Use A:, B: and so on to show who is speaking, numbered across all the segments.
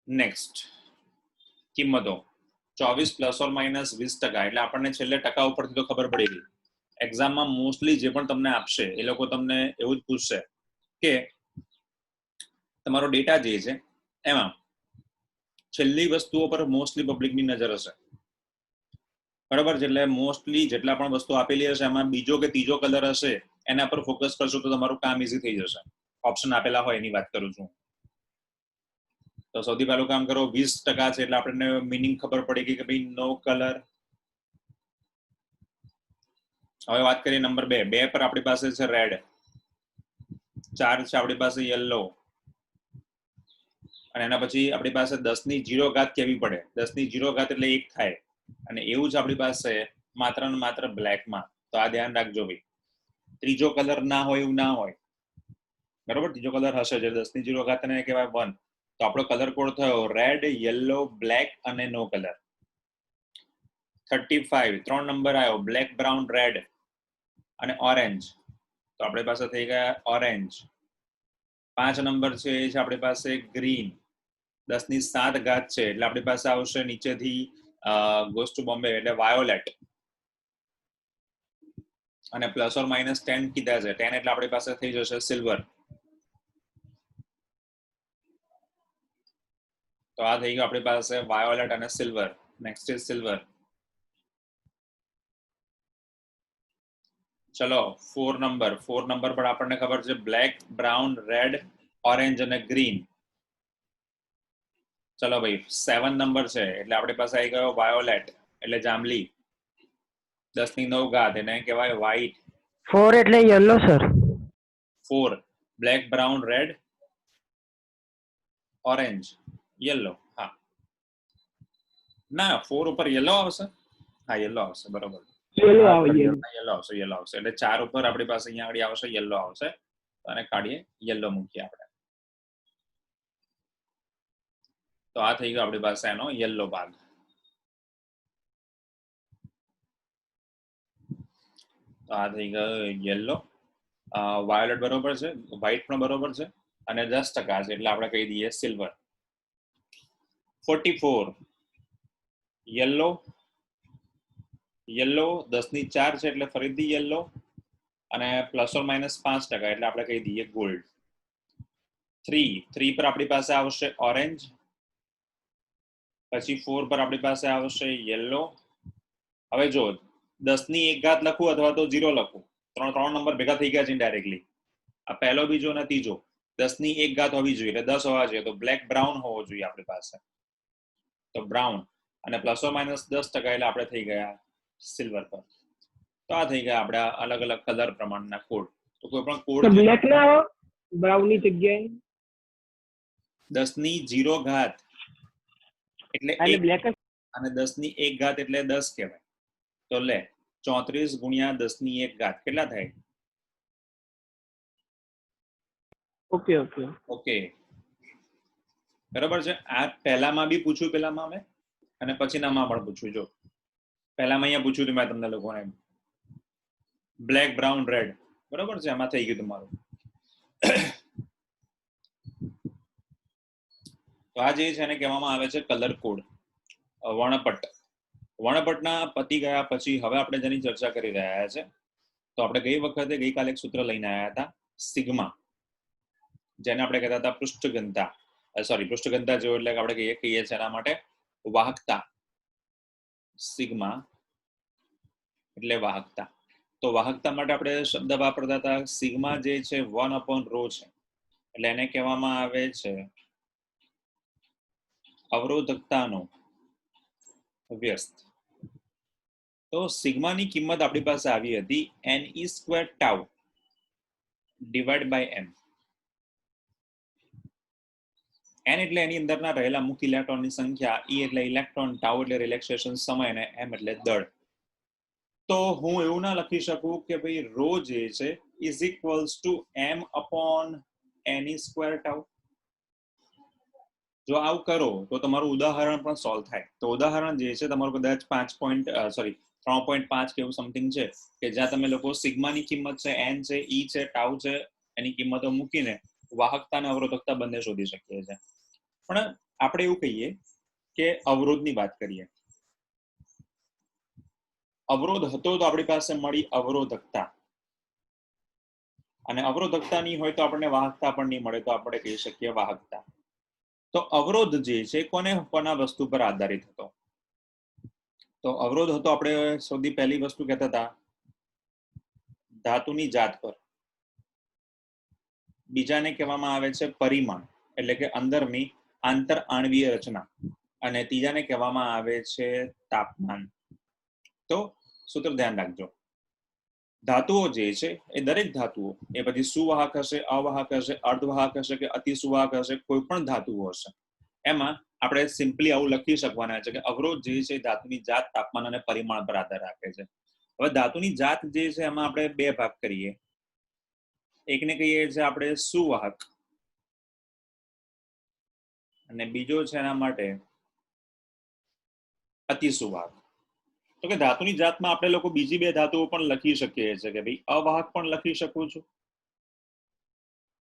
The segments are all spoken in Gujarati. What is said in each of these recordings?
A: નેક્સ્ટ કિંમતો 24 પ્લસ ઓર માઇનસ 20%, એટલે આપણને છેલ્લે ટકા ઉપરથી તો ખબર પડી ગઈ. એક્ઝામમાં મોસ્ટલી જે પણ તમને આપશે એ લોકો તમને એવું જ પૂછશે કે તમારો ડેટા જે છે એમાં છેલ્લી વસ્તુઓ પર મોસ્ટલી પબ્લિકની નજર હશે, બરાબર છે. એટલે મોસ્ટલી જેટલા પણ વસ્તુ આપેલી હશે એમાં બીજો કે ત્રીજો કલર હશે એના પર ફોકસ કરશો તો તમારું કામ ઈઝી થઈ જશે. ઓપ્શન આપેલા હોય એની વાત કરું છું. તો સૌથી પહેલું કામ કરો, 20% છે એટલે આપણને મીનિંગ ખબર પડી ગઈ કે ભાઈ નો કલર. હવે વાત કરીએ નંબર 2. 2 પર આપણી પાસે છે રેડ, 4 છે આપણી પાસે યલો, અને એના પછી આપણી પાસે 10 ની 0 ઘાત કેવી પડે. 10 ની 0 ઘાત એટલે 1 થાય, અને એવું જ આપણી પાસે માત્ર ને માત્ર બ્લેકમાં. તો આ ધ્યાન રાખજો ભાઈ, ત્રીજો કલર ના હોય એવું ના હોય, બરોબર. ત્રીજો કલર હશે જે 10 ની 0 ઘાત ને કહેવાય 1. તો આપણો કલર કોડ થયો રેડ, યલો, બ્લેક અને નો કલર. 35 3 નંબર આવ્યો બ્લેક, બ્રાઉન, રેડ અને ઓરેન્જ. તો આપણી પાસે થઈ ગયા ઓરેન્જ. 5 નંબર છે એ છે આપણી પાસે ગ્રીન. 10 ની 7 ઘાત છે એટલે આપણી પાસે આવશે નીચેથી ગોઝ ટુ બોમ્બે એટલે વાયોલેટ. અને પ્લસ ઓર માઇનસ 10 કીધા છે, 10 એટલે આપણી પાસે થઈ જશે સિલ્વર. તો આ થઈ ગયું આપણી પાસે વાયોલેટ અને સિલ્વર. Next is silver. ચલો 4 નંબર. 4 નંબર પર આપણને ખબર છે બ્લેક, બ્રાઉન, રેડ, ઓરેન્જ અને ગ્રીન. ચલો ભાઈ 7 નંબર છે એટલે આપણી પાસે આવી ગયો વાયોલેટ એટલે જાંબલી. 10 ની 9 ઘાત એને કહેવાય વ્હાઈટ.
B: 4 એટલે yellow sir.
A: 4 black, brown, red, orange, yellow. હા ના 4 ઉપર યલો આવશે. હા યલો આવશે, બરોબર.
B: યલો આવે
A: યલો આવશે, યલો આવશે. એટલે 4 ઉપર આપણી પાસે અહીંયા આગળ આવશે યલો આવશે. અને કાઢીએ યલો મૂકીએ આપણે. તો આ થઈ ગયો આપણી પાસે એનો યલો ભાગ. તો આ થઈ ગયો યલો. વાયોલેટ બરોબર છે, વ્હાઈટ પણ બરોબર છે, અને 10% છે એટલે આપણે કહી દઈએ સિલ્વર. 44 યલો, યલો 10 ની 4 છે એટલે ફરીથી યલો, અને પ્લસ ઓર માઇનસ 5% એટલે આપણે કહી દઈએ ગોલ્ડ. 3 પર આપણી પાસે આવશે ઓરેન્જ, પછી 4 પર આપણી પાસે આવશે યલો. હવે જો 10 ની 1 ઘાત લખું અથવા તો 0 લખું, ત્રણ નંબર ભેગા થઈ ગયા છે ડાયરેક્ટલી. આ પહેલો, બીજો અને ત્રીજો. 10 ની 1 ઘાત હોવી જોઈએ એટલે 10 હોવા જોઈએ. તો બ્લેક, બ્રાઉન હોવો જોઈએ આપણી પાસે. તો બ્રાઉન, અને પ્લસ ઓર માઇનસ 10% એટલે આપણે થઈ ગયા સિલ્વર પર. તો આ થઈ ગયા આપણા અલગ અલગ કલર પ્રમાણના કોડ. તો કોઈ પણ કોડ
B: બ્લેક ના આવે બ્રાઉન ની જગ્યાએ.
A: 10 ની 0 ઘાત એટલે 1,
B: બ્લેક
A: અને 10 ની 1 ઘાત એટલે 10 કહેવાય. તો લે 34 ગુણ્યા 10 ની 1 ઘાત કેટલા થાય?
B: ઓકે ઓકે
A: ઓકે, બરાબર છે. આ પહેલામાં બી પૂછ્યું, પહેલામાં મેં, અને પછીનામાં પણ પૂછ્યું. જો પહેલામાં અહીંયા પૂછ્યું હતું મેં તમને લોકોને બ્લેક, બ્રાઉન, રેડ, બરાબર છે. એમાં થઈ ગયું તમારું. તો આ જે છે એને કહેવામાં આવે છે કલર કોડ, વર્ણપટ. વર્ણપટના પતી ગયા પછી હવે આપણે જેની ચર્ચા કરી રહ્યા છે, તો આપણે ગઈકાલે એક સૂત્ર લઈને આવ્યા હતા સિગ્મા, જેને આપણે કહેતા હતા પૃષ્ઠઘનતા. સોરી, પૃષ્ઠઘનતા જેવું એટલે આપણે કહીએ છીએ એના માટે વાહકતા. સિગ્મા એટલે વાહકતા. તો વાહકતા માટે આપણે શબ્દ વાપરતા હતા સિગ્મા જે છે 1/ρ છે. એટલે એને કહેવામાં આવે છે અવરોધકતાનો વ્યસ્ત. તો સિગ્માની કિંમત આપણી પાસે આવી હતી ne² tau divide by m. n એટલે એની અંદરના રહેલા મુખ્ય ઇલેક્ટ્રોનની સંખ્યા, e એટલે ઇલેક્ટ્રોન, ટાઉ એટલે રિલેક્સેશન સમય, અને m એટલે દળ. તો હું એવું ના લખી શકું કે ભાઈ ρ જે છે is equals two m/ne² tau. જો આવું કરો તો તમારું ઉદાહરણ પણ સોલ્વ થાય. તો ઉદાહરણ જે છે તમારું કદાચ 3.5 કેવું સમથિંગ છે, કે જ્યાં તમે લોકો સિગ્માની કિંમત છે, n છે, e છે, ટાઉ છે, એની કિંમતો મૂકીને વાહકતા અને અવરોધકતા બંને શોધી શકીએ છીએ. પણ આપણે એવું કહીએ કે અવરોધની વાત કરીએ. અવરોધ હતો તો આપણી પાસે મળી અવરોધકતા, અને અવરોધકતા નહીં હોય તો આપણને વાહકતા પણ નહીં મળે, તો આપણે કહી શકીએ વાહકતા. તો અવરોધ જે છે કોના વસ્તુ પર આધારિત હતો? તો અવરોધ હતો, આપણે સૌથી પહેલી વસ્તુ કહેતા હતા ધાતુની જાત પર. બીજાને કહેવામાં આવે છે પરિમાણ, એટલે કે અંદરની આંતર આણ્વીય રચના, અને ત્રીજાને કહેવામાં આવે છે તાપમાન. તો સૂત્ર ધ્યાન રાખજો. ધાતુઓ જે છે એ દરેક ધાતુઓ એ બધી સુવાહક હશે, અવાહક હશે, અર્ધવાહક હશે કે અતિ સુવાહક હશે, કોઈ પણ ધાતુઓ હશે, એમાં આપણે સિમ્પલી આવું લખી શકવાના છે કે અવરોધ જે છે ધાતુની જાત, તાપમાન અને પરિમાણ પર આધાર રાખે છે. હવે ધાતુની જાત જે છે એમાં આપણે બે ભાગ કરીએ. એકને કહીએ છીએ આપણે સુવાહક, અને બીજો છે એના માટે અતિ સુવાહક. તો કે ધાતુની જાતમાં આપણે લોકો બીજી બે ધાતુઓ પણ લખી શકીએ છીએ કે ભાઈ અવાહક પણ લખી શકું છું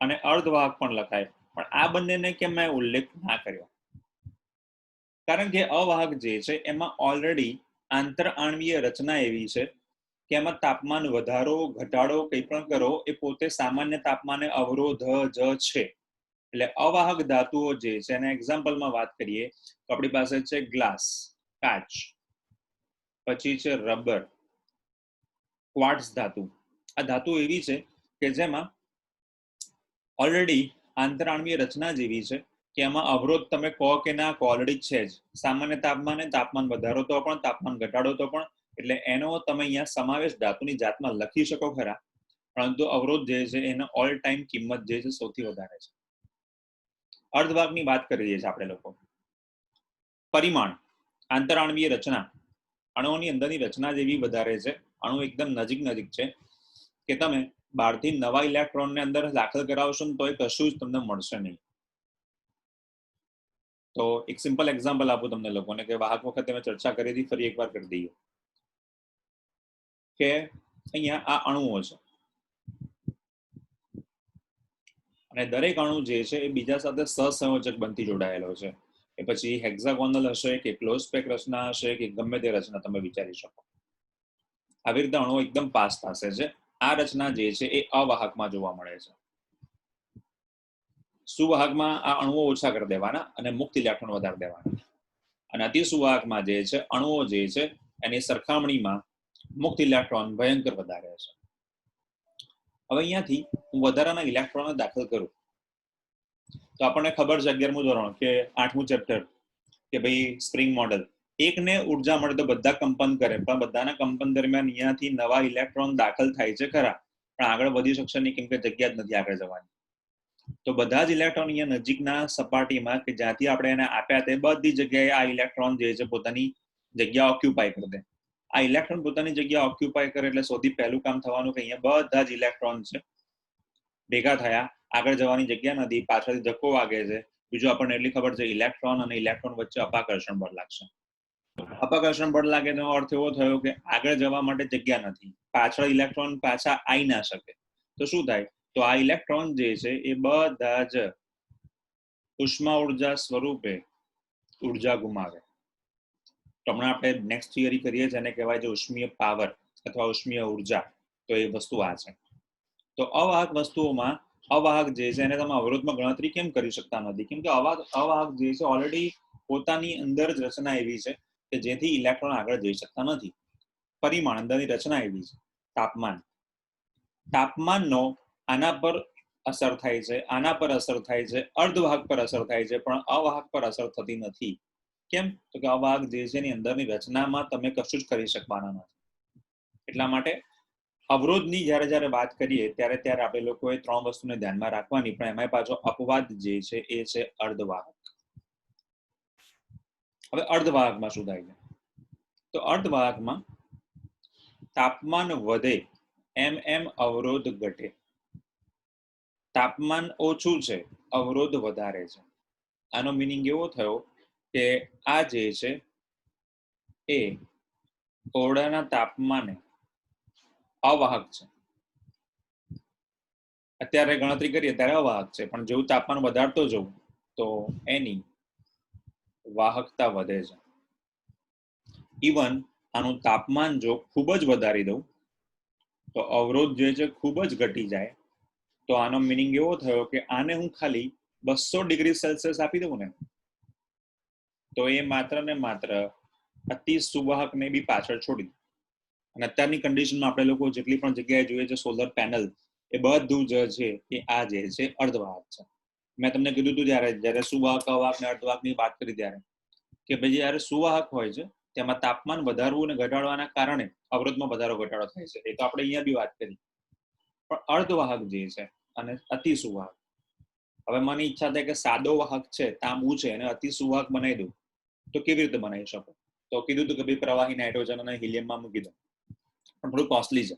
A: અને અર્ધવાહક પણ લખાય, પણ આ બંનેને કેમ મેં ઉલ્લેખ ના કર્યો? કારણ કે અવાહક જે છે એમાં ઓલરેડી આંતર આણ્વીય રચના એવી છે કે એમાં તાપમાન વધારો ઘટાડો કંઈ પણ કરો એ પોતે સામાન્ય તાપમાને અવરોધ છે. એટલે અવાહક ધાતુઓ જે છે એના એક્ઝામ્પલમાં વાત કરીએ તો આપણી પાસે છે ગ્લાસ, કાચ, પછી છે રબર, ક્વાર્ટઝ ધાતુ. આ ધાતુ એવી છે કે જેમાં ઓલરેડી આંતરાણવીય રચના જેવી છે કે એમાં અવરોધ તમે કહો કે ના કહો ઓલરેડી છે જ. સામાન્ય તાપમાને તાપમાન વધારો તો પણ, તાપમાન ઘટાડો તો પણ, એટલે એનો તમે અહીંયા સમાવેશ ધાતુની જાતમાં લખી શકો ખરા, પરંતુ અવરોધ જે છે એનો ઓલ ટાઈમ કિંમત જે છે સૌથી વધારે છે. અર્ધવાહકની વાત કરીએ છીએ આપણે લોકો. પરિમાણ, આંતરાણવીય રચના, અણુઓની અંદરની રચના જેવી વધારે છે. અણુ એકદમ નજીક છે કે તમે બહારથી નવા ઇલેક્ટ્રોનને અંદર દાખલ કરાવશો ને તો એ કશું જ તમને મળશે નહીં. તો એક સિમ્પલ એક્ઝામ્પલ આપું તમને લોકોને કે વાહક વખતે મેં ચર્ચા કરી હતી, ફરી એકવાર કરી દઈએ કે અહીંયા આ અણુઓ છે અને દરેક અણુ જે છે એ બીજા સાથે સહસંયોજક બનતી જોડાયેલો છે. એ પછી હેક્ઝાગોનલ હશે કે ક્લોઝ પેક રચના હશે કે ગમે તે રચના તમે વિચારી શકો. આવી રીતે અણુઓ એકદમ પાસ થશે છે. આ રચના જે છે એ અવાહકમાં જોવા મળે છે. સુવાહકમાં આ અણુઓ ઓછા કરી દેવાના અને મુક્ત ઇલેક્ટ્રોન વધારી દેવાના, અને અતિ સુવાહકમાં જે છે અણુઓ જે છે એની સરખામણીમાં મુક્ત ઇલેક્ટ્રોન ભયંકર વધારે છે. હવે અહીંયાથી હું વધારાના ઇલેક્ટ્રોન દાખલ કરું તો આપણને ખબર છે 11મું ધોરણ કે 8મું ચેપ્ટર કે ભાઈ સ્પ્રિંગ મોડેલ, એકને ઉર્જા મળે તો બધા કંપન કરે, પણ બધાના કંપન દરમિયાન અહીંયાથી નવા ઇલેક્ટ્રોન દાખલ થાય છે ખરા, પણ આગળ વધી શકશે નહીં કેમ કે જગ્યા જ નથી આગળ જવાની. તો બધા જ ઇલેક્ટ્રોન અહીંયા નજીકના સપાટીમાં કે જ્યાંથી આપણે એને આપ્યા તે બધી જગ્યાએ આ ઇલેક્ટ્રોન જે છે પોતાની જગ્યા ઓક્યુપાય કરી દે. આ ઇલેક્ટ્રોન પોતાની જગ્યા ઓક્યુપાય કરે એટલે સૌથી પહેલું કામ થવાનું કે અહીંયા બધા જ ઇલેક્ટ્રોન છે ભેગા થયા, આગળ જવાની જગ્યા નથી, પાછળથી ધક્કો વાગે છે. બીજું આપણને એટલી ખબર છે ઇલેક્ટ્રોન અને ઇલેક્ટ્રોન વચ્ચે અપાકર્ષણ બળ લાગશે. અપાકર્ષણ બળ લાગે તેનો અર્થ એવો થયો કે આગળ જવા માટે જગ્યા નથી, પાછળ ઇલેક્ટ્રોન પાછા આવી ના શકે. તો શું થાય? તો આ ઇલેક્ટ્રોન જે છે એ બધા જ ઉષ્મા ઉર્જા સ્વરૂપે ઉર્જા ગુમાવે. તો હમણાં આપણે નેક્સ્ટ થિયરી કરીએ જેને કહેવાય છે ઉષ્મીય પાવર અથવા ઉષ્મીય ઉર્જા. તો એ વસ્તુ આ છે. તો અવાહક વસ્તુઓમાં અવાહક જે છે એને તમે અવરોધમાં ગણતરી કેમ કરી શકતા નથી? કેમ કે અવાહક જે છે ઓલરેડી પોતાની અંદર જ રચના એવી છે કે જેથી ઇલેક્ટ્રોન આગળ જઈ શકતા નથી. પરિમાણ, અંદરની રચના એવી છે. તાપમાનનો આના પર અસર થાય છે, આના પર અસર થાય છે, અર્ધવાહક પર અસર થાય છે, પણ અવાહક પર અસર થતી નથી. કેમ? તો કે અવાહક જે છે એની અંદરની રચનામાં તમે કશું જ કરી શકવાના નથી. એટલા માટે અવરોધની જ્યારે વાત કરીએ ત્યારે આપણે લોકોએ 3 વસ્તુને ધ્યાનમાં રાખવાની, પણ એમાં પાછો અપવાદ જે છે એ છે અર્ધવાહક. હવે અર્ધવાહકમાં શું થાય છે? તો અર્ધવાહકમાં તાપમાન વધે એમ અવરોધ ઘટે. તાપમાન ઓછું છે, અવરોધ વધારે છે. આનો મીનિંગ એવો થયો કે આ જે છે એ ઓરડાના તાપમાને અવાહક છે. અત્યારે ગણતરી કરીએ ત્યારે અવાહક છે, પણ જેવું તાપમાન વધારતો જવું તો એની વાહકતા વધે છે. ઇવન આનું તાપમાન જો ખૂબ જ વધારી દઉં તો અવરોધ જે છે ખૂબ જ ઘટી જાય. તો આનો મિનિંગ એવો થયો કે આને હું ખાલી 200 ડિગ્રી સેલ્સિયસ આપી દઉં ને તો એ માત્ર ને માત્ર અતિ સુવાહકને બી પાછળ છોડી દે. અને અત્યારની કન્ડિશનમાં આપણે લોકો જેટલી પણ જગ્યાએ જોઈએ છે સોલર પેનલ, એ બધું જ છે એ આ જે છે અર્ધવાહક છે. મેં તમને કીધું હતું જ્યારે સુવાહક, અવાહક ને અર્ધવાહકની વાત કરી ત્યારે કે ભાઈ જ્યારે સુવાહક હોય છે તેમાં તાપમાન વધારવું અને ઘટાડવાના કારણે અવરોધમાં વધારો ઘટાડો થાય છે. એ તો આપણે અહીંયા બી વાત કરી. પણ અર્ધવાહક જે છે અને અતિ સુવાહક, હવે મને ઈચ્છા થાય કે સાદો વાહક છે, તાંબુ છે, અને અતિ સુવાહક બનાવી દઉં તો કેવી રીતે બનાવી શકો? તો કીધું હતું કે ભાઈ પ્રવાહી નાઇટ્રોજન અને હિલિયમમાં મૂકી દો. પણ થોડું કોસ્ટલી છે.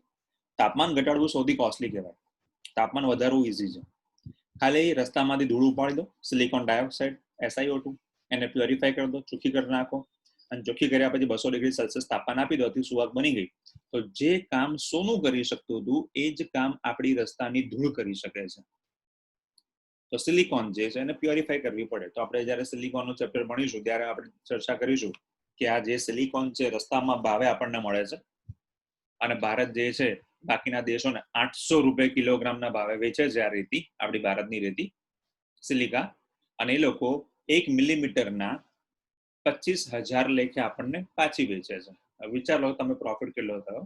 A: તાપમાન ઘટાડવું સૌથી કોસ્ટલી કહેવાય, તાપમાન વધારવું ઈઝી છે. ખાલી રસ્તામાંથી ધૂળ ઉપાડી દો, સિલિકોન ડાયોક્સાઇડ SiO2, એને પ્યોરિફાય કરી દો, ચોખ્ખી કરી નાખો, અને ચોખ્ખી કર્યા પછી 200 ડિગ્રી સેલ્સિયસ તાપમાન આપી દો, અતિ સુવાહક બની ગઈ. તો જે કામ સોનું કરી શકતું હતું એ જ કામ આપણી રસ્તાની ધૂળ કરી શકે છે. તો સિલિકોન જે છે એને પ્યોરિફાય કરવી પડે. તો આપણે જ્યારે સિલિકોનનું ચેપ્ટર ભણીશું ત્યારે આપણે ચર્ચા કરીશું કે આ જે સિલિકોન છે રસ્તામાં ભાવે આપણને મળે છે, અને ભારત જે છે બાકીના દેશોને 800 રૂપિયા કિલોગ્રામના ભાવે વેચે છે આ રેતી, આપણી ભારતની રેતી સિલિકા, અને એ લોકો 1 મિલીમીટરના 25,000 લેખે આપણને પાછી વેચે છે. વિચાર લો તમે પ્રોફિટ કેટલો થયો.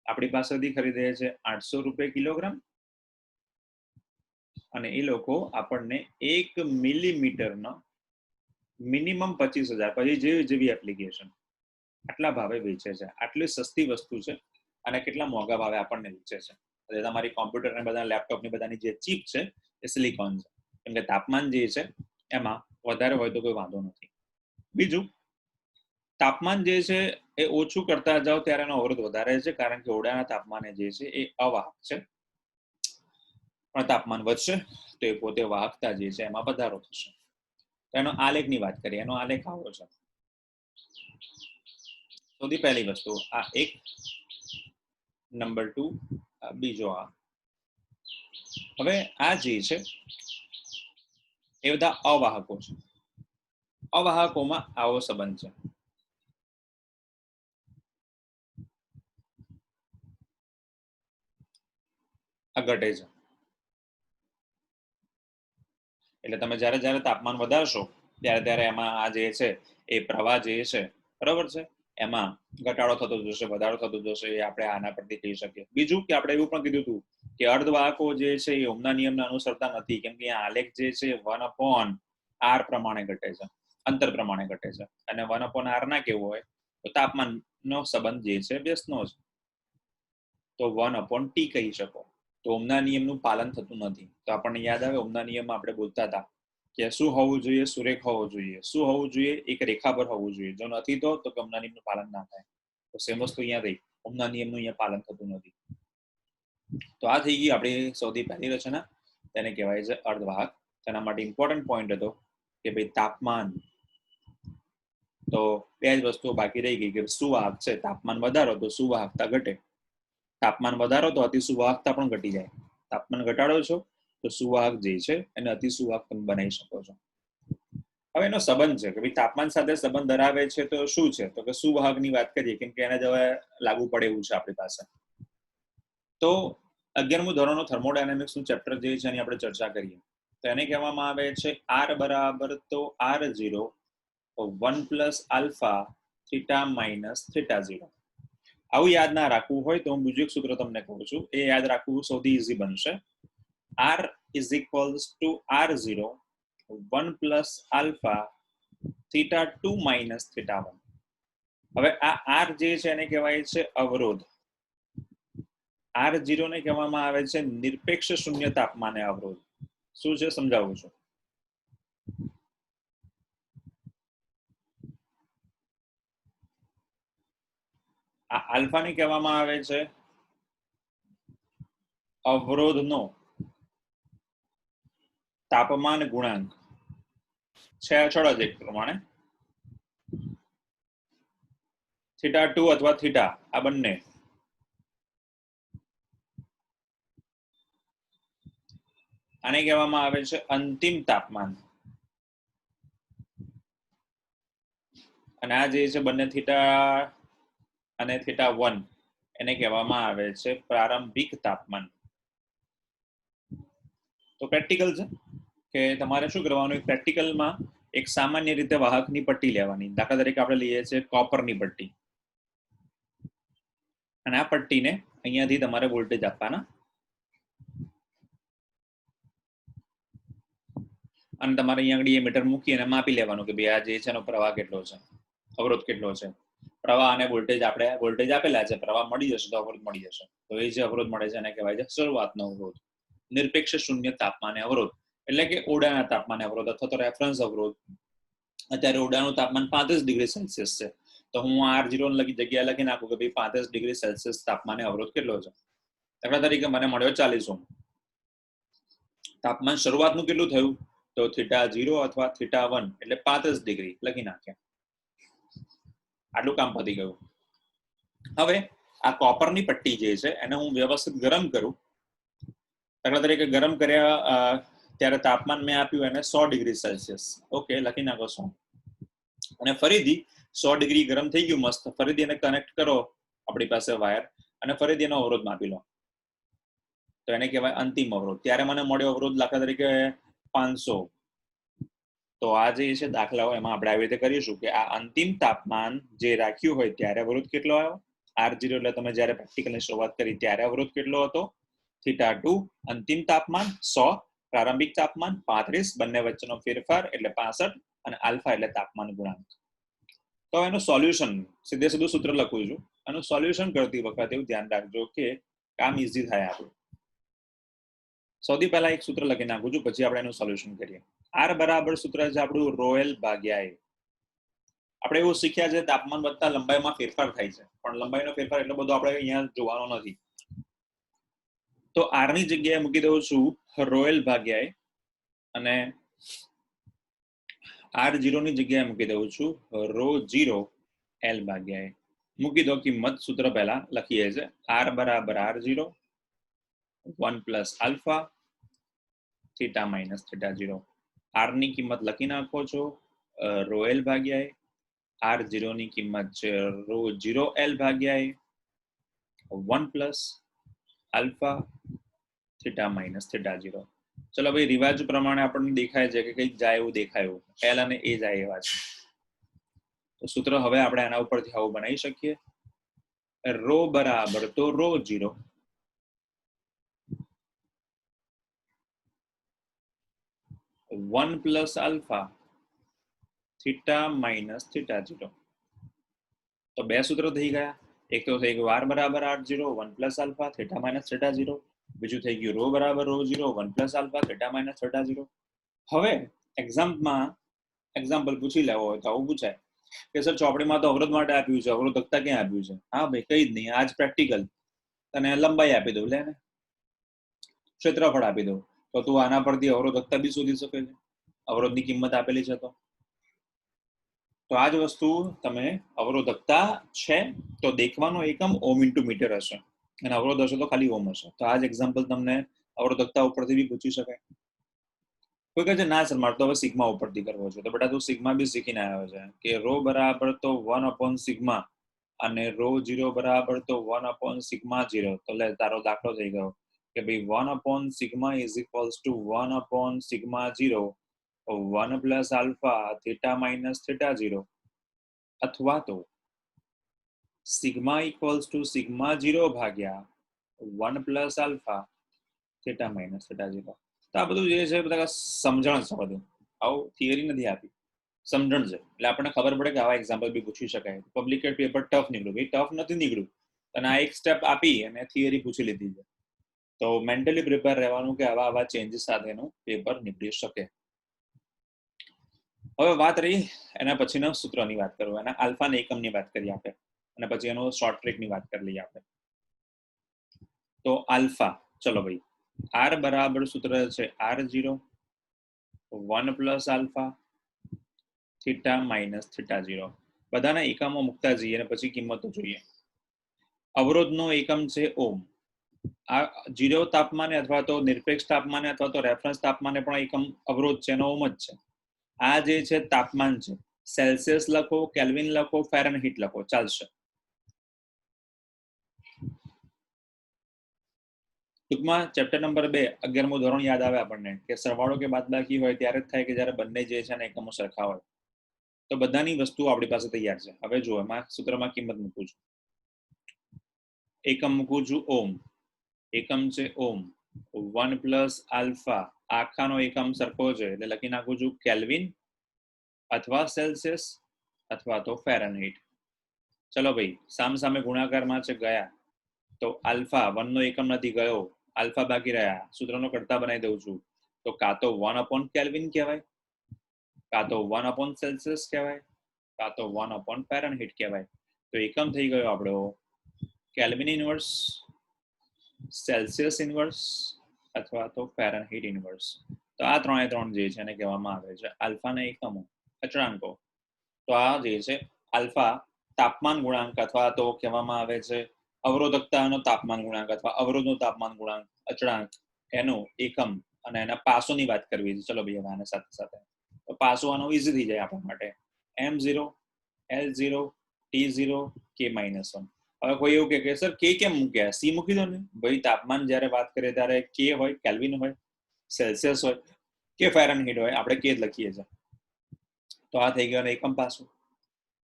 A: આપણી પાસેથી ખરીદે છે 800 રૂપિયા કિલોગ્રામ, અને એ લોકો આપણને 1 મિલીમીટરનો મિનિમમ 25,000, પછી જેવી એપ્લિકેશન આટલા ભાવે વેચે છે. આટલી સસ્તી વસ્તુ છે અને કેટલા મોંઘા ભાવે આપણને વેચે છે. એટલે તમારી કોમ્પ્યુટર અને બધા લેપટોપની બધાની જે ચીપ છે એ સિલિકોન છે, કેમ કે તાપમાન જે છે એમાં વધારે હોય તો કોઈ વાંધો નથી. બીજું, તાપમાન જે છે એ ઓછું કરતા જાઓ ત્યારે એનો અવરોધ વધારે છે, કારણ કે ઓરડાના તાપમાને જે છે એ અવાહક છે. પણ તાપમાન વધશે તો એ પોતે વાહકતા જે છે એમાં વધારો થશે. એનો આલેખની વાત કરીએ. એનો આલેખ આવો છે. સૌથી પહેલી વસ્તુ આ એક, નંબર 2 બીજો આ. હવે આ જે છે એ બધા અવાહકો છે. અવાહકોમાં આવો સંબંધ છે. આ ઘટે છે. એટલે તમે જ્યારે જ્યારે તાપમાન વધારશો ત્યારે એમાં આ જે છે એ પ્રવાહ જે છે બરોબર છે એમાં ઘટાડો થતો જશે, વધારો થતો જશે. એ આપણે આના પરથી કહી શકીએ. બીજું કે આપણે એવું પણ કીધું હતું કે અર્ધવાહકો જે છે એ ઓહમના નિયમને અનુસરતા નથી, કેમ કે આલેખ જે છે 1/r પ્રમાણે ઘટે છે, અંતર પ્રમાણે ઘટે છે. અને 1/r ના કેવું હોય તો તાપમાનનો સંબંધ જે છે વ્યસ્તનો છે, તો 1/t કહી શકો. તો ઓહમના નિયમનું પાલન થતું નથી. તો આપણને યાદ આવે ઓહમના નિયમમાં આપણે બોલતા હતા કે શું હોવું જોઈએ? સુરેખ હોવો જોઈએ. શું હોવું જોઈએ? એક રેખા પર હોવું જોઈએ. જો નથી તો ઓહમના નિયમનું પાલન ના થાય. તો સેમ વસ્તુ અહીંયા રહી, ઓહમના નિયમનું અહીંયા પાલન થતું નથી. તો આ થઈ ગઈ આપણી સૌથી પહેલી રચના, તેને કહેવાય છે અર્ધવાહક. તેના માટે ઇમ્પોર્ટન્ટ પોઈન્ટ હતો કે ભાઈ તાપમાન, તો બે જ વસ્તુઓ બાકી રહી ગઈ કે સુવાહક છે, તાપમાન વધારો તો સુવાહકતા ઘટે, તાપમાન વધારો તો અતિ સુવાહકતા પણ ઘટી જાય. તાપમાન ઘટાડો છો તો સુવાહક જે છે એને અતિ સુવાહક તમે બનાવી શકો છો. હવે એનો સંબંધ છે કે ભાઈ તાપમાન સાથે સંબંધ ધરાવે છે તો શું છે? તો કે સુવાહકની વાત કરીએ, કેમ કે એને જ હવે લાગુ પડે એવું છે આપણી પાસે. તો 11મું ધોરણનું થર્મોડાયનેમિક્સનું ચેપ્ટર જે છે એની આપણે ચર્ચા કરીએ તો એને કહેવામાં આવે છે R બરાબર તો R0 1 + alpha theta minus theta 0. આવું યાદ ના રાખવું હોય તો હું બીજું એક સૂત્ર તમને કહું છું, એ યાદ રાખવું સૌથી ઈઝી બનશે. R = R0 1 + alpha theta 2 minus theta 1. હવે આ R જે છે એને કહેવાય છે અવરોધ. R0 ને કહેવામાં આવે છે નિરપેક્ષ શૂન્ય તાપમાને અવરોધ. શું છે સમજાવું છું. આ આલ્ફા ને કહેવામાં આવે છે અવરોધનો તાપમાન ગુણાંક. છે અચળ જ એક પ્રમાણે. થીટા 2 અથવા થીટા આ બંને આને કહેવામાં આવે છે અંતિમ તાપમાન. અને આ જે છે બંને થીટા અને θ1 એને કહેવામાં આવે છે પ્રારંભિક તાપમાન. તો પ્રેક્ટિકલ છે કે તમારે શું કરવાનું, પ્રેક્ટિકલમાં એક સામાન્ય રીતે વાહકની પટ્ટી લેવાની. દાખલા તરીકે આપણે લઈએ છીએ કોપરની પટ્ટી, અને આ પટ્ટીને અહીંયાથી તમારે વોલ્ટેજ આપવાના, અને તમારે અહીંયા આગળ મીટર મૂકી અને માપી લેવાનું કે ભાઈ આ જે છે એનો પ્રવાહ કેટલો છે, અવરોધ કેટલો છે. પ્રવાહ અને વોલ્ટેજ આપણે વોલ્ટેજ આપેલા છે, પ્રવાહ મળી જશે તો અવરોધ મળી જશે. તો એ જે અવરોધ મળે છે એને કહેવાય છે શરૂઆતનો અવરોધ. નિરપેક્ષ શૂન્ય તાપમાને અવરોધ એટલે કે ઓરડાના તાપમાને અવરોધ અથવા તો રેફરન્સ અવરોધ. અત્યારે ઓરડાનું તાપમાન 35 ડિગ્રી સેલ્સિયસ છે, તો હું R0 જગ્યાએ લખી નાખું કે ભાઈ 35 ડિગ્રી સેલ્સિયસ તાપમાને અવરોધ કેટલો છે. દાખલા તરીકે મને મળ્યો 40 ઓહ્મ. તાપમાન શરૂઆતનું કેટલું થયું, તો θ0 અથવા θ1 એટલે 35 ડિગ્રી લખી નાખ્યા. આટલું કામ પતી ગયું. હવે આ કોપરની પટ્ટી જે છે એને હું વ્યવસ્થિત ગરમ કરું. દાખલા તરીકે ગરમ કર્યા ત્યારે તાપમાન મેં આપ્યું એને 100 ડિગ્રી સેલ્સિયસ. ઓકે, લખી નાખો 100. અને ફરીથી 100 ડિગ્રી ગરમ થઈ ગયું મસ્ત, ફરીથી એને કનેક્ટ કરો આપણી પાસે વાયર, અને ફરીથી એનો અવરોધ માપી લો, તો એને કહેવાય અંતિમ અવરોધ. ત્યારે મને મળ્યો અવરોધ દાખલા તરીકે 500. તો આ જે છે દાખલાઓ એમાં આપણે આવી રીતે કરીશું કે આ અંતિમ તાપમાન જે રાખ્યું હોય ત્યારે અવરોધ કેટલો આવ્યો, R0 એટલે તમે જ્યારે પ્રેક્ટિકલની શરૂઆત કરી ત્યારે અવરોધ કેટલો હતો, θ2 અંતિમ તાપમાન 100, પ્રારંભિક તાપમાન 35, બંને વચ્ચેનો ફેરફાર એટલે 65, અને આલ્ફા એટલે તાપમાન ગુણાંક. તો એનું સોલ્યુશન સીધે સીધું સૂત્ર લખું છું. એનું સોલ્યુશન કરતી વખતે એવું ધ્યાન રાખજો કે કામ ઈઝી થાય આપણું. સૌથી પહેલા એક સૂત્ર લખી નાખું છું, પછી આપણે એનું સોલ્યુશન કરીએ. R બરાબર સૂત્ર છે આપણું ρl ભાગ્યા A. આપણે એવું શીખ્યા છે તાપમાન વધતા લંબાઈમાં ફેરફાર થાય છે, પણ લંબાઈનો ફેરફાર એટલો બધો આપણે અહીંયા જોવાનો નથી. તો R ની જગ્યાએ મૂકી દઉં છું ρl ભાગ્યા A, અને R0 ની જગ્યાએ મૂકી દઉં છું ρ0 L ભાગ્યા A. મૂકી દો કિંમત, સૂત્ર પહેલા લખીએ છે R બરાબર R0 1 plus alpha θ minus θ0. R ની કિંમત લખી નાખો છો ρl ભાગ્યા A, R0 ની કિંમત છે ρ0 L ભાગ્યા A 1 પ્લસ આલ્ફા θ માઇનસ θ0. ચલો ભાઈ, રિવાજ પ્રમાણે આપણને દેખાય છે કે કંઈક જાય એવું દેખાયું, L અને A જાય એવા છે. તો સૂત્ર હવે આપણે આના ઉપરથી આવું બનાવી શકીએ, ρ બરાબર તો ρ0 1 પ્લસ આલ્ફા θ માઇનસ θ0. તો બે સૂત્ર થઈ ગયા. એક તો થઈ ગયું R બરાબર R0 1 પ્લસ આલ્ફા θ માઇનસ θ0. બીજું થઈ ગયું ρ બરાબર ρ0 1 પ્લસ આલ્ફા θ માઇનસ θ0. હવે એક્ઝામ્પલ પૂછી લેવો હોય તો આવું પૂછાય કે સર ચોપડીમાં તો અવરોધ માટે આપ્યું છે, અવરોધકતા ક્યાં આપ્યું છે? હા ભાઈ, કઈ જ નહીં, આજ પ્રેક્ટિકલ. તને લંબાઈ આપી દઉં, લે ને ક્ષેત્રફળ આપી દઉં, તો તું આના પરથી અવરોધકતા બી શોધી શકે છે, અવરોધની કિંમત આપેલી છે. તો આ જ વસ્તુ તમે અવરોધકતા છે તો દેખવાનો એકમ ઓમ ઇન્ટુ મીટર હશે, અને અવરોધ હશે તો ખાલી ઓમ હશે. તો આ જ એક્ઝામ્પલ તમને અવરોધકતા ઉપરથી બી પૂછી શકાય. કોઈ કહે છે ના સર મારે તો હવે સિગ્મા ઉપરથી કરવો છે, તો બેટા તું સિગ્મા બી શીખીને આવ્યો છે કે ρ બરાબર તો 1 સિગ્મા અને ρ0 બરાબર તો 1 સિગ્મા 0. તો લે, તારો દાખલો થઈ ગયો કે ભાઈ 1 sigma is equals to 1 sigma 0 1 plus alpha θ minus θ0, અથવા તો સિગ્મા ઇક્વલ્સ ટુ સિગ્મા 0 ભાગ્યા 1 પ્લસ આલ્ફા θ માઇનસ θ0. તો આ બધું જે છે બધા સમજણ છે, બધું આવું થિયરી નથી આપી, સમજણ છે. એટલે આપણને ખબર પડે કે આવા એક્ઝામ્પલ બી પૂછી શકાય. પબ્લિકેટ પેપર ટફ નીકળ્યું, ભાઈ ટફ નથી નીકળ્યું, અને આ એક સ્ટેપ આપી અને થિયરી પૂછી લીધી છે. તો મેન્ટલી પ્રિપેર રહેવાનું કે આવા ચેન્જીસ સાથેનું પેપર નીકળી શકે. હવે વાત રહી એના પછીના સૂત્રની વાત કરું, એના આલ્ફાના એકમની વાત કરીએ આપણે, અને પછી એનો શોર્ટ ટ્રેકની વાત કરી લઈએ આપણે. તો આલ્ફા, ચલો ભાઈ, R બરાબર સૂત્ર છે R0 1 પ્લસ આલ્ફા θ માઇનસ θ0. બધાના એકમો મૂકતા જઈએ અને પછી કિંમતો જોઈએ. અવરોધનો એકમ છે ઓમ. આ 0 તાપમાને અથવા તો નિરપેક્ષ તાપમાને અથવા તો રેફરન્સ તાપમાને પણ એકમ અવરોધ છે, એનો ઓમ જ છે. આ જે છે તાપમાન છે, સેલ્સિયસ લખો, કેલ્વિન લખો, ફેરનહીટ લખો, ચાલશે. ટૂંકમાં ચેપ્ટર નંબર 2 11મું ધોરણ યાદ આવે આપણને કે સરવાળો કે બાદબાકી હોય ત્યારે જ થાય કે જ્યારે બંને જે છે ને એકમો સરખા હોય. તો બધાની વસ્તુઓ આપણી પાસે તૈયાર છે. હવે જુઓ, એમાં સૂત્રમાં કિંમત મૂકું છું. એકમ મૂકું છું ઓમ. એકમ છે ઓમ. 1 પ્લસ આલ્ફા આખાનો એકમ સરખો છે એટલે લખી નાખું છું કેલ્વિન અથવા સેલ્સિયસ અથવા તો ફેરનહીટ. ચલો ભાઈ, સામસામે ગુણાકારમાં છે ગયા તો આલ્ફા 1 નો એકમ નથી ગયો, આલ્ફા બાકી રહ્યા. સૂત્રનો કરતા બનાવી દઉં છું. તો કાં તો 1 અપોન કેલ્વિન કહેવાય, કાં તો 1 અપોન સેલ્સિયસ કહેવાય, કાં તો 1 અપોન ફેરનહીટ કહેવાય. તો એકમ થઈ ગયો આપણો કેલ્વિન ઇનવર્સ, સેલ્સિયસ ઇનવર્સ અથવા તો ફેરનહીટ ઇનવર્સ. તો આ ત્રણ જે છે એને કહેવામાં આવે છે આલ્ફાના એકમો, અચળાંકો. તો આ જે છે આલ્ફા તાપમાન ગુણાંક અથવા તો કહેવામાં આવે છે અવરોધકતાનો તાપમાન ગુણાંક અથવા અવરોધનો તાપમાન ગુણાંક, અચળાંક, એનો એકમ અને એના પાસોની વાત કરવી છે. ચલો ભાઈ, આને સાથે સાથે તો પાસો આનો ઈઝી થઈ જાય આપણા માટે. m0, l0, t0, k-1. હવે કોઈ એવું કે સર કે કેમ મૂક્યા, સી મૂકી દો ને ભાઈ. તાપમાન જ્યારે વાત કરીએ ત્યારે કે હોય, કેલ્વિન હોય, સેલ્સિયસ હોય કે ફેરનહીટ હોય, આપણે કે જ લખીએ છીએ. તો આ થઈ ગયો એકમ પાસો.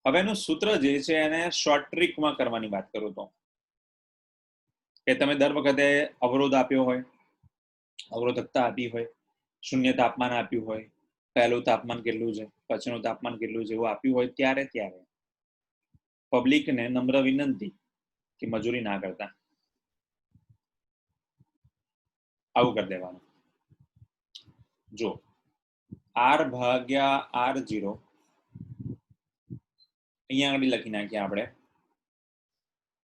A: હવે એનું સૂત્ર જે છે એને શોર્ટ ટ્રીકમાં કરવાની વાત કરું તો કે તમે દર વખતે અવરોધ આપ્યો હોય, અવરોધકતા આપી હોય, શૂન્ય તાપમાન આપ્યું હોય, પહેલું તાપમાન કેટલું છે, પછીનું તાપમાન કેટલું છે, એવું આપ્યું હોય ત્યારે પબ્લિકને નમ્ર વિનંતી કે મજૂરી ના કરતા, આવું કરી દેવાનું. જો r ભાગ્યા r0 અહીંયા આગળ લખી નાખીએ આપણે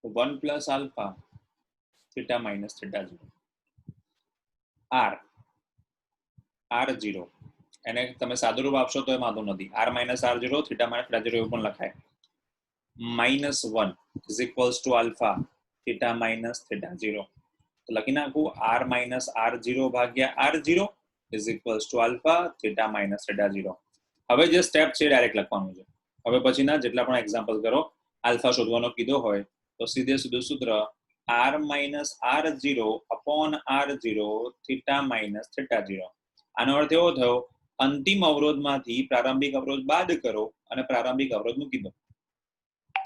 A: 1 plus alpha theta minus theta 0. r0 એને તમે સાદું રૂપ આપશો તો એ વાંધો નથી. r minus r0 theta minus theta 0 એવું પણ લખાય. -1 is equals to alpha theta minus theta 0. તો લખી નાખું r માઇનસ r0 ભાગ્યા r0 is equals to alpha theta minus theta 0. હવે જે સ્ટેપ છે ડાયરેક્ટ લખવાનું છે. હવે પછીના જેટલા પણ એક્ઝામ્પલ કરો, આલ્ફા શોધવાનો કીધો હોય તો સીધે સીધું સૂત્ર r minus r0 upon r0 theta minus theta 0. આનો અર્થ એવો થયો અંતિમ અવરોધમાંથી પ્રારંભિક અવરોધ બાદ કરો અને પ્રારંભિક અવરોધ મૂકી દો,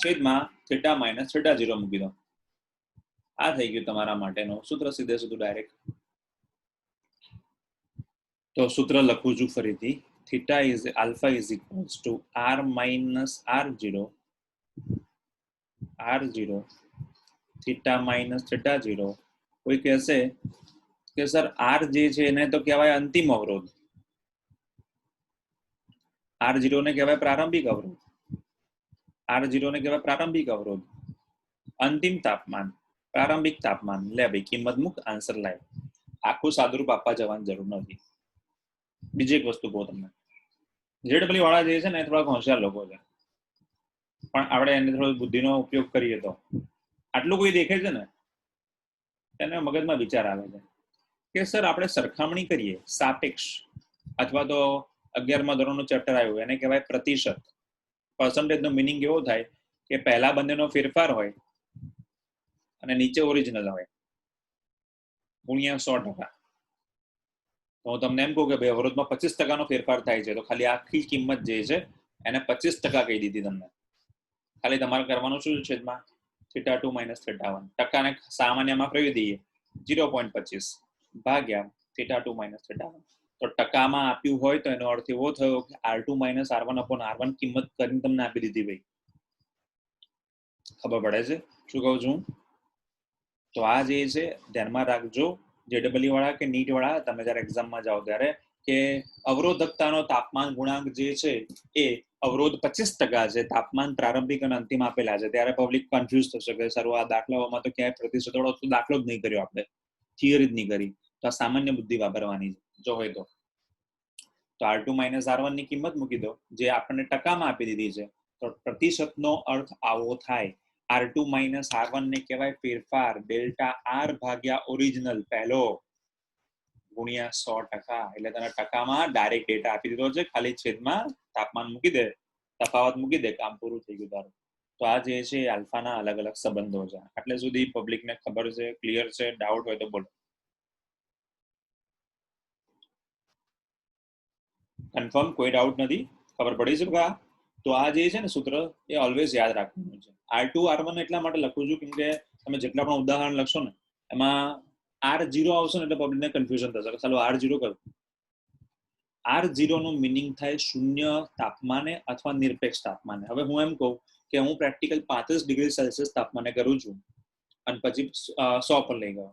A: છેદમાં થીટા માઇનસ થીટા 0 મૂકી દો. આ થઈ ગયું તમારા માટેનું સૂત્ર સીધે સીધું ડાયરેક્ટ. તો સૂત્ર લખું છું ફરીથી. Theta is alpha is equals two r minus r0 theta minus theta 0. કોઈ કહેશે કે સર r જે છે એને તો કહેવાય અંતિમ અવરોધ, r0 ને કહેવાય પ્રારંભિક અવરોધ, r0 ને કહેવાય પ્રારંભિક અવરોધ, અંતિમ તાપમાન, પ્રારંભિક તાપમાન. લે ભાઈ, કિંમત મૂક, આન્સર લાવ. આખું સાદુરૂપ આપવા જવાની જરૂર નથી. બીજી એક વસ્તુ કહું તમને, જેડબલ્યુ વાળા જે છે ને થોડા હોશિયાર લોકો છે, પણ આપણે એને થોડો બુદ્ધિનો ઉપયોગ કરીએ તો આટલું કોઈ દેખે છે ને તેને મગજમાં વિચાર આવે છે કે સર આપણે સરખામણી કરીએ સાપેક્ષ, અથવા તો 11મા ધોરણનું ચેપ્ટર આવ્યું એને કહેવાય પ્રતિશત. પર્સન્ટેજનો મિનિંગ એવો થાય કે પહેલા બંનેનો ફેરફાર હોય અને નીચે ઓરિજિનલ હોય ગુણ્યા 100%. તો હું તમને એમ કહું કે ભાઈ અવરોધમાં 25% ફેરફાર થાય છે તો ખાલી આખી કિંમત જે છે એને 25% કહી દીધી તમને. ખાલી તમારે કરવાનું શું છે, છેદમાં થીટા 2 માઇનસ થીટા 1. ટકાને સામાન્યમાં ફેરવી દઈએ 0.25 ભાગ્યા થીટા 2 માઇનસ થીટા 1. તો ટકામાં આપ્યું હોય તો એનો અર્થ એવો થયો કે r2 minus r1 upon r1 કિંમત કરીને તમને આપી દીધી ભાઈ. ખબર પડે છે શું કહું છું? તો આ જે છે ધ્યાનમાં રાખજો જેડબલ્યુ વાળા કે નીટ વાળા, તમે જ્યારે એક્ઝામમાં જાઓ ત્યારે કે અવરોધકતાનો તાપમાન ગુણાંક જે છે એ અવરોધ 25% છે, તાપમાન પ્રારંભિક અને અંતિમ આપેલા છે. ત્યારે પબ્લિક કન્ફ્યુઝ થશે કે સર આ દાખલાઓમાં તો ક્યાંય પ્રતિશત વાળો દાખલો જ નહીં કર્યો, આપણે થિયરી જ નહીં કરી. તો આ સામાન્ય બુદ્ધિ વાપરવાની જો હોય તો r2 માઇનસ r1 ની કિંમત મૂકી દો જે આપણને ટકામાં આપી દીધી છે. તો પ્રતિશતનો અર્થ આવો થાય. r2 માઇનસ r1 ને કહેવાય ફેરફાર, ડેલ્ટા r ભાગ્યા ઓરિજિનલ પહેલો ગુણ્યા 100%. એટલે તને ટકામાં ડાયરેક્ટ ડેટા આપી દીધો છે, ખાલી છેદમાં તાપમાન મૂકી દે તફાવત મૂકી દે, કામ પૂરું થઈ ગયું તારું. તો આ જે છે આલ્ફાના અલગ અલગ સંબંધો છે. એટલે સુધી પબ્લિકને ખબર છે, ક્લિયર છે? ડાઉટ હોય તો બોલો. કન્ફર્મ? કોઈ ડાઉટ નથી? ખબર પડી છે કે તો આ જે છે ને સૂત્ર એ ઓલવેઝ યાદ રાખવાનું છે. R2 R1 એટલા માટે લખું છું કેમ કે તમે જેટલા પણ ઉદાહરણ લખશો ને એમાં R0 આવશે ને એટલે પબ્લિકને કન્ફ્યુઝન થશે. ચાલો R0 કરો. R0 નું મિનિંગ થાય શૂન્ય તાપમાને અથવા નિરપેક્ષ તાપમાને. હવે હું એમ કહું કે હું પ્રેક્ટિકલ 35 ડિગ્રી સેલ્સિયસ તાપમાને કરું છું અને પછી 100 પર લઈ ગયો,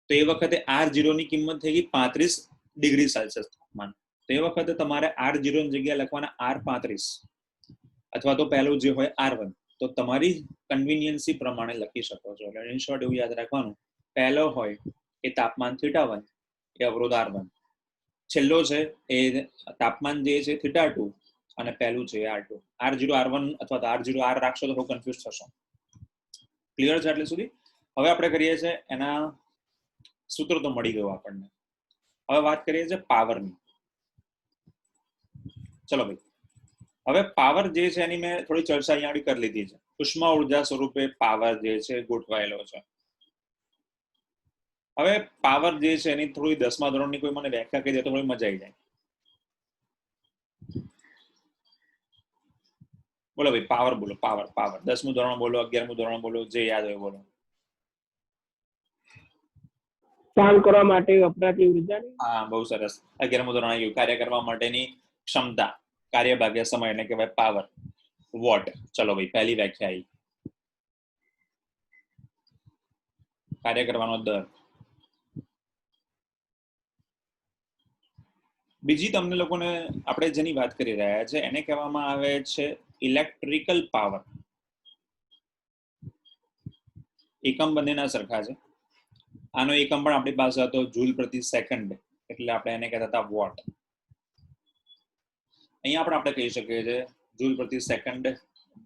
A: તો એ વખતે R0 ની કિંમત થઈ ગઈ 35 ડિગ્રી સેલ્સિયસ તાપમાન. તો એ વખતે તમારે R0 ની જગ્યાએ લખવાના R35 અથવા તો પહેલું જે હોય R1. તો તમારી કન્વીનિયન્સી પ્રમાણે લખી શકો છો. એટલે ઇન શોર્ટ એવું યાદ રાખવાનું, પહેલો હોય એ તાપમાન θ1 એ અવરોધ R1, છેલ્લો છે એ તાપમાન જે છે θ2 અને પહેલું છે R2. R0 R1 અથવા તો R0 R રાખશો તો થોડું કન્ફ્યુઝ થશો. ક્લિયર છે એટલે સુધી? હવે આપણે કરીએ છીએ એના સૂત્ર તો મળી ગયું આપણને. હવે વાત કરીએ છીએ પાવરની. ચલો ભાઈ, હવે પાવર જે છે એની મેં થોડી ચર્ચા અહીંયા કરી લીધી છે. ઉષ્મા ઉર્જા સ્વરૂપે પાવર જે છે ગોઠવાયેલો છે. હવે પાવર જે છે એની થોડી 10મા ધોરણની કોઈ મને વ્યાખ્યા કહી દે તો થોડી મજા આવી જાય. બોલો ભાઈ, પાવર બોલો. પાવર પાવર 10મું ધોરણ બોલો, 11મું ધોરણ બોલો, જે યાદ હોય બોલો.
B: કામ કરવા માટે વપરાતી ઉર્જા.
A: હા, બહુ સરસ. 11મું ધોરણ આવી ગયું. કાર્ય કરવા માટેની ક્ષમતા, કાર્ય ભાગ્યા સમય એને કહેવાય પાવર. વોટ. ચલો ભાઈ, પહેલી વ્યાખ્યા આવી. કાર્ય કરવાનો દર. બીજી તમને લોકોને આપણે જેની વાત કરી રહ્યા છે એને કહેવામાં આવે છે ઇલેક્ટ્રિકલ પાવર. એકમ બંનેના સરખા છે. આનો એકમ પણ આપણી પાસે હતો જૂલ પ્રતિ સેકન્ડ, એટલે આપણે એને કહેતા હતા વોટ. અહીંયા પણ આપણે કહી શકીએ છીએ જૂલ પ્રતિ સેકન્ડ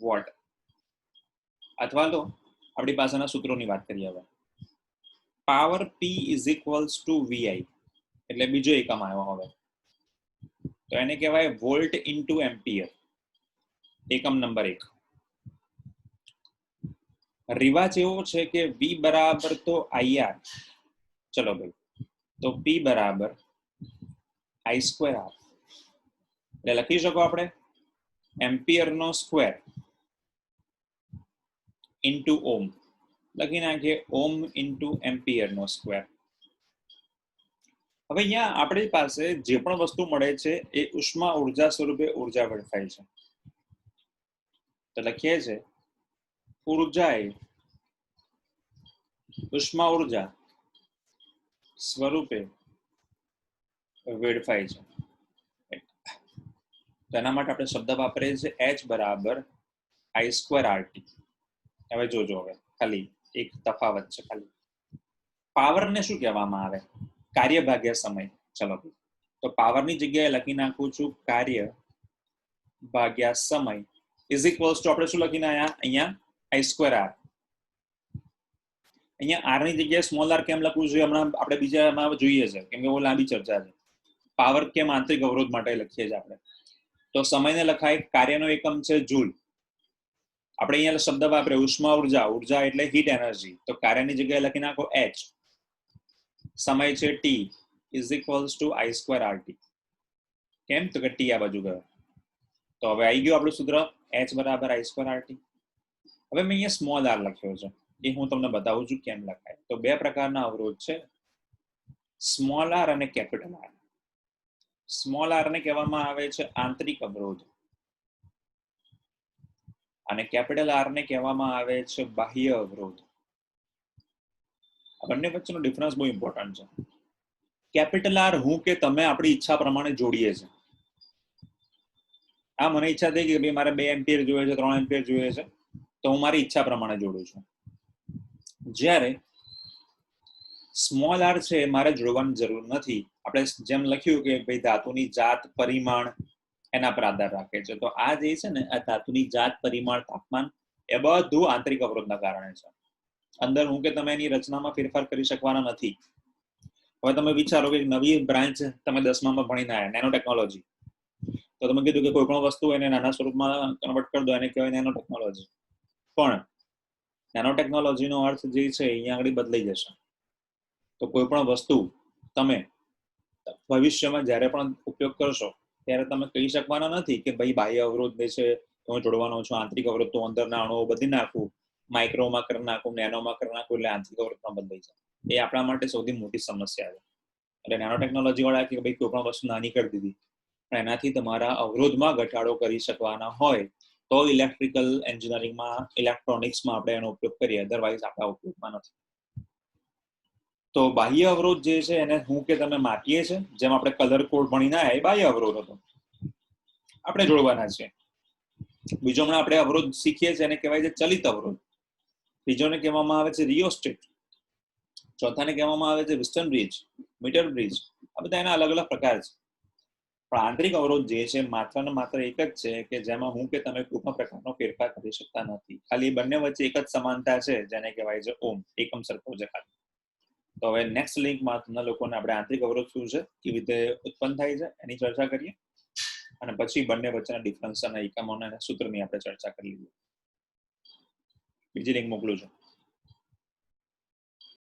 A: વોટ. અથવા તો આપણી પાસેના સૂત્રોની વાત કરીએ. હવે power P is equals two VI, એટલે બીજો એકમ આવ્યો. હવે તો એને કહેવાય વોલ્ટ ઇન્ટુ એમ્પિયર. એકમ નંબર 1. રિવાજ એવો છે કે V બરાબર તો IR. ચલો ભાઈ, તો P બરાબર I²R. એટલે લખી શકો આપણે એમ્પિયર નો સ્ક્વેર ઇન્ટુ ઓમ. લખી નાખીએ ઓમ ઇન્ટુ એમ્પિયર નો સ્ક્વેર. હવે અહીંયા આપણી પાસે જે પણ વસ્તુ મળે છે એ ઉષ્મા ઉર્જા સ્વરૂપે ઉર્જા વેડફાય છે. તો લખીએ છે ઉર્જા એ ઉષ્મા ઉર્જા સ્વરૂપે વેડફાય છે. તો એના માટે આપણે શબ્દ વાપરીએ છીએ H બરાબર I²RT. હવે જોજો, હવે ખાલી એક તફાવત છે. ખાલી પાવરને શું કહેવામાં આવે? કાર્ય ભાગ્યા સમય. ચલો, તો પાવરની જગ્યાએ લખી નાખું છું કાર્ય ભાગ્યા સમય ઇઝ ઇક્વલ્સ ટુ આપણે શું લખીને આયા અહીંયા I²R. અહીંયા R ની જગ્યાએ સ્મોલ r કેમ લખવું જોઈએ હમણાં આપણે બીજામાં જોઈએ છે કેમ કે બહુ લાંબી ચર્ચા છે. પાવર કેમ આંતરિક અવરોધ માટે લખીએ છીએ આપણે? તો સમયને લખાય, કાર્યનો એકમ છે જૂલ. આપણે અહીંયા શબ્દ વાપરે ઉષ્મા ઉર્જા. ઉર્જા એટલે હીટ એનર્જી. તો કાર્યની જગ્યાએ લખી નાખો H. સમય છે T is equals two I²RT. કેમ? તો કે T આ બાજુ ગયો. તો હવે આવી ગયું આપણું સૂત્ર H બરાબર I²RT. હવે મેં અહીંયા સ્મોલ r લખ્યો છે, એ હું તમને બતાવું છું કેમ લખાય. તો બે પ્રકારના અવરોધ છે, સ્મોલ r અને કેપિટલ R. સ્મોલ r ને કહેવામાં આવે છે આંતરિક અવરોધ અને કેપિટલ R ને કહેવામાં આવે છે બાહ્ય અવરોધ. આ બંને વચ્ચેનો ડિફરન્સ બહુ ઇમ્પોર્ટન્ટ છે. કેપિટલ R હું કે તમે આપણી ઈચ્છા પ્રમાણે જોડીએ છે. આ મને ઈચ્છા થઈ કે ભાઈ મારે 2 એમ્પિયર જોઈએ છે, 3 એમ્પિયર જોઈએ છે, તો હું મારી ઈચ્છા પ્રમાણે જોડું છું. જ્યારે સ્મોલ r છે મારે જોડવાની જરૂર નથી. આપણે જેમ લખ્યું કે ભાઈ ધાતુની જાત, પરિમાણ એના પર આધાર રાખે છે. તો આ જે છે ને આ ધાતુની જાત, પરિમાણ, તાપમાન એ બધું આંતરિક અવરોધના કારણે છે. અંદર હું કે તમે એની રચનામાં ફેરફાર કરી શકવાના નથી. હવે તમે વિચારો કે નવી બ્રાન્ચ તમે 10મામાં ભણીને આવ્યા, નેનો ટેકનોલોજી. તો તો તમે કીધું કે કોઈ પણ વસ્તુ એને નાના સ્વરૂપમાં કન્વર્ટ કરી દો એને કહેવાય નેનો ટેકનોલોજી. પણ નેનો ટેકનોલોજીનો અર્થ જે છે અહીંયા આગળ બદલાઈ જશે. તો કોઈ પણ વસ્તુ તમે ભવિષ્યમાં જ્યારે પણ ઉપયોગ કરશો ત્યારે તમે કહી શકવાના નથી કે ભાઈ બાહ્ય અવરોધ જે છે હું જોડવાનો છું, આંતરિક અવરોધ તો અંદરના અણુઓ બદલી નાખું, માઇક્રોમાં કરી નાખું, નેનોમાં કરી નાખું એટલે આંતરિક અવરોધ પણ બદલાઈ જાય. એ આપણા માટે સૌથી મોટી સમસ્યા છે. એટલે નેનો ટેકનોલોજી વાળા કે ભાઈ કોઈ પણ વસ્તુ નાની કરી દીધી પણ એનાથી તમારા અવરોધમાં ઘટાડો કરી શકવાના હોય તો ઇલેક્ટ્રિકલ એન્જિનિયરિંગમાં, ઇલેક્ટ્રોનિક્સમાં આપણે એનો ઉપયોગ કરીએ, અધરવાઇઝ આપણા ઉપયોગમાં નથી. તો બાહ્ય અવરોધ જે છે એને હું કે તમે માપીએ છે, જેમ આપણે કલર કોડ ભણીને આવ્યા એ બાહ્ય અવરોધ હતો, આપણે જોડવાના છે. બીજો હમણાં આપણે અવરોધ શીખીએ છીએ એને કહેવાય છે ચલિત અવરોધ. ત્રીજોને કહેવામાં આવે છે રિયોસ્ટેટ. ચોથાને કહેવામાં આવે છે વિસ્ટન બ્રિજ, મીટર બ્રિજ. આ બધા એના અલગ અલગ પ્રકાર છે. પણ આંતરિક અવરોધ જે છે માત્ર ને માત્ર એક જ છે કે જેમાં હું કે તમે કોઈ પણ પ્રકારનો ફેરફાર કરી શકતા નથી. ખાલી બંને વચ્ચે એક જ સમાનતા છે જેને કહેવાય છે ઓમ, એકમ સરખો છે ખાલી. તો હવે નેક્સ્ટ લિંકમાં તમને લોકોને આપણે આંતરિક અવરોધ શું છે, કેવી રીતે ઉત્પન્ન થાય છે એની ચર્ચા કરીએ અને પછી બંને વચ્ચેના ડિફરન્સ અને એકમોના સૂત્રની આપણે ચર્ચા કરી લઈએ. બીજી લિંક મોકલું છું.